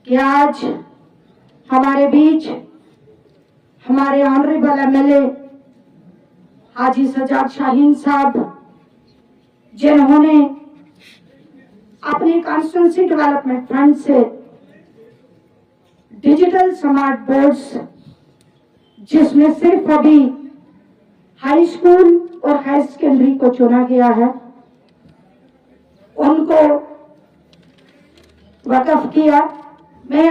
کہ آج ہمارے بیچ ہمارے آنریبل MLA حاجی سجاد شاہین صاحب، جنہوں نے اپنی کانسٹیٹوئنسی ڈیولپمنٹ فنڈ سے ڈیجیٹل سمارٹ بورڈز، جس میں صرف ابھی ہائی اسکول اور ہائی سیکنڈری کو چنا گیا ہے، ان کو وقف کیا۔ میں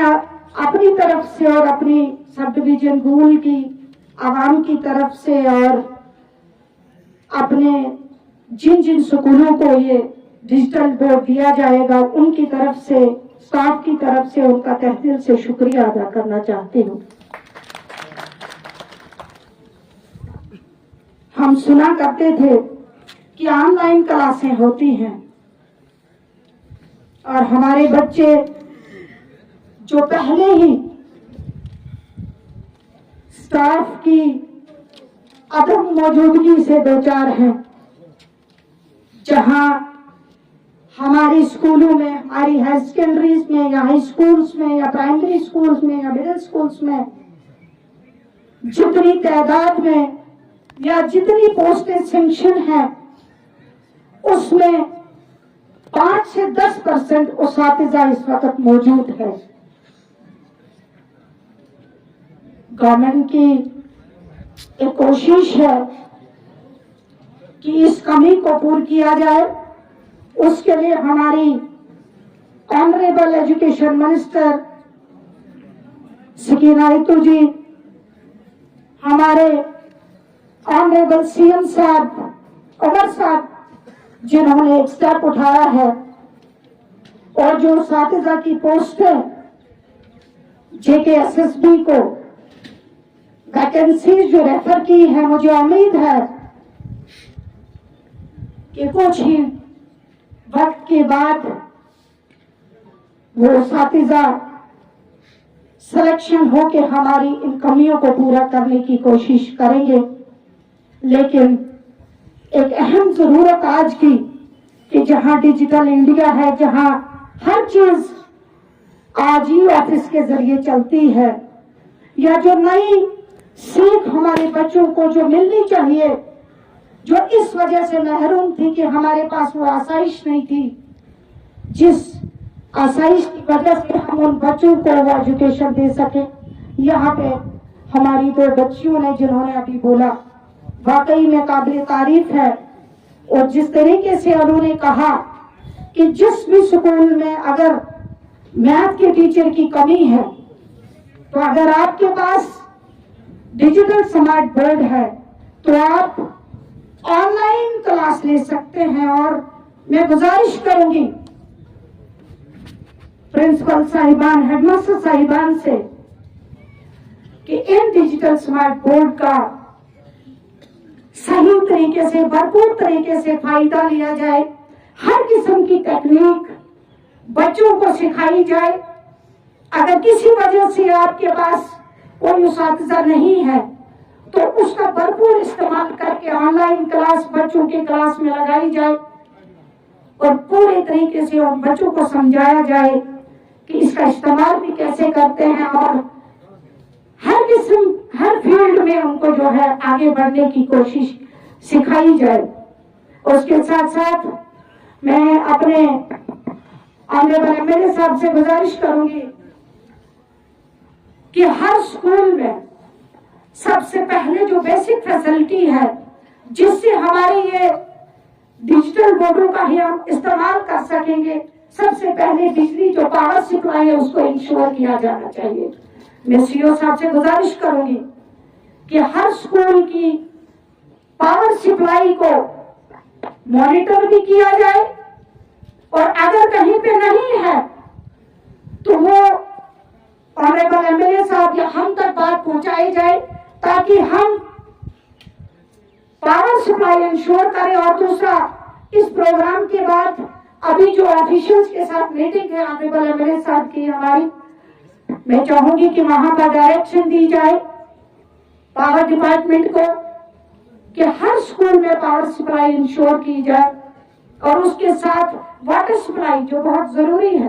اپنی طرف سے اور اپنی سب ڈویژن گول کی عوام کی طرف سے اور اپنے جن جن سکولوں کو یہ ڈیجیٹل بورڈ دیا جائے گا ان کی طرف سے، اسٹاف کی طرف سے ان کا تہ دل سے شکریہ ادا کرنا چاہتی ہوں۔ ہم سنا کرتے تھے کہ آن لائن کلاسیں ہوتی ہیں اور ہمارے بچے جو پہلے ہی اسٹاف کی عدم موجودگی سے دوچار ہیں، جہاں ہماری اسکولوں میں، ہماری ہائی سیکنڈریز میں یا ہائی اسکولس میں یا پرائمری اسکولس میں یا مڈل اسکولس میں جتنی تعداد میں یا جتنی پوسٹیں سینکشن ہیں، اس میں 5 سے 10% اساتذہ اس وقت موجود ہے۔ گورنمنٹ کی ایک کوشش ہے کہ اس کمی کو پور کیا جائے۔ اس کے لیے ہماری آنریبل ایجوکیشن منسٹر سکینہ ریتو جی، ہمارے آنریبل CM صاحب عمر صاحب، جنہوں نے ایک سٹیپ اٹھایا ہے، اور جو اساتذہ کی پوسٹیں JKSSB کو ویکنسیز جو ریفر کی ہیں، مجھے امید ہے کہ کچھ ہی وقت کے بعد وہ اساتذہ سلیکشن ہو کے ہماری ان کمیوں کو پورا کرنے کی کوشش کریں گے۔ لیکن ایک اہم ضرورت آج کی کہ جہاں ڈیجیٹل انڈیا ہے، جہاں ہر چیز آج ہی آفس کے ذریعے چلتی ہے، یا جو نئی سیکھ ہمارے بچوں کو جو ملنی چاہیے، جو اس وجہ سے محروم تھی کہ ہمارے پاس وہ آسائش نہیں تھی، جس آسائش کی وجہ سے ہم ان بچوں کو وہ ایجوکیشن دے سکیں۔ یہاں پہ ہماری 2 بچیوں نے جنہوں نے ابھی بولا، واقعی میں قابل تعریف ہے، اور جس طریقے سے انہوں نے کہا کہ جس بھی سکول میں اگر میتھ کے ٹیچر کی کمی ہے تو اگر آپ کے پاس ڈیجیٹل سمارٹ بورڈ ہے تو آپ آن لائن کلاس لے سکتے ہیں۔ اور میں گزارش کروں گی پرنسپل صاحبان، ہیڈ ماسٹر صاحبان سے کہ ان ڈیجیٹل سمارٹ بورڈ کا صحیح طریقے سے، بھرپور طریقے سے فائدہ لیا جائے، ہر قسم کی ٹیکنیک بچوں کو سکھائی جائے۔ اگر کسی وجہ سے آپ کے پاس کوئی اساتذہ نہیں ہے تو اس کا بھرپور استعمال کر کے آن لائن کلاس بچوں کے کلاس میں لگائی جائے، اور پورے طریقے سے ان بچوں کو سمجھایا جائے کہ اس کا استعمال بھی کیسے کرتے ہیں، اور ہر فیلڈ میں ان کو جو ہے آگے بڑھنے کی کوشش سکھائی جائے۔ اس کے ساتھ ساتھ میں اپنے آنریبل MLA صاحب سے گزارش کروں گی کہ ہر سکول میں سب سے پہلے جو بیسک فیسلٹی ہے، جس سے ہمارے یہ ڈیجیٹل بورڈوں کا ہی ہم استعمال کر سکیں گے، سب سے پہلے بجلی جو پاور سپلائی ہے اس کو انشور کیا جانا چاہیے۔ میں CO صاحب سے گزارش کروں گی کہ ہر سکول کی پاور سپلائی کو مانیٹر بھی کیا جائے، اور اگر کہیں پہ نہیں ہے تو وہ آنریبل MLA صاحب یا ہم تک بات پہنچائی جائے تاکہ ہم پاور سپلائی انشور کریں۔ اور دوسرا، اس پروگرام کے بعد ابھی جو آفیشلز کے ساتھ میٹنگ ہے آنریبل MLA صاحب کی ہماری، میں چاہوں گی کہ وہاں پر ڈائریکشن دی جائے پاور ڈپارٹمنٹ کو کہ ہر سکول میں پاور سپلائی انشور کی جائے، اور اس کے ساتھ واٹر سپلائی جو بہت ضروری ہے،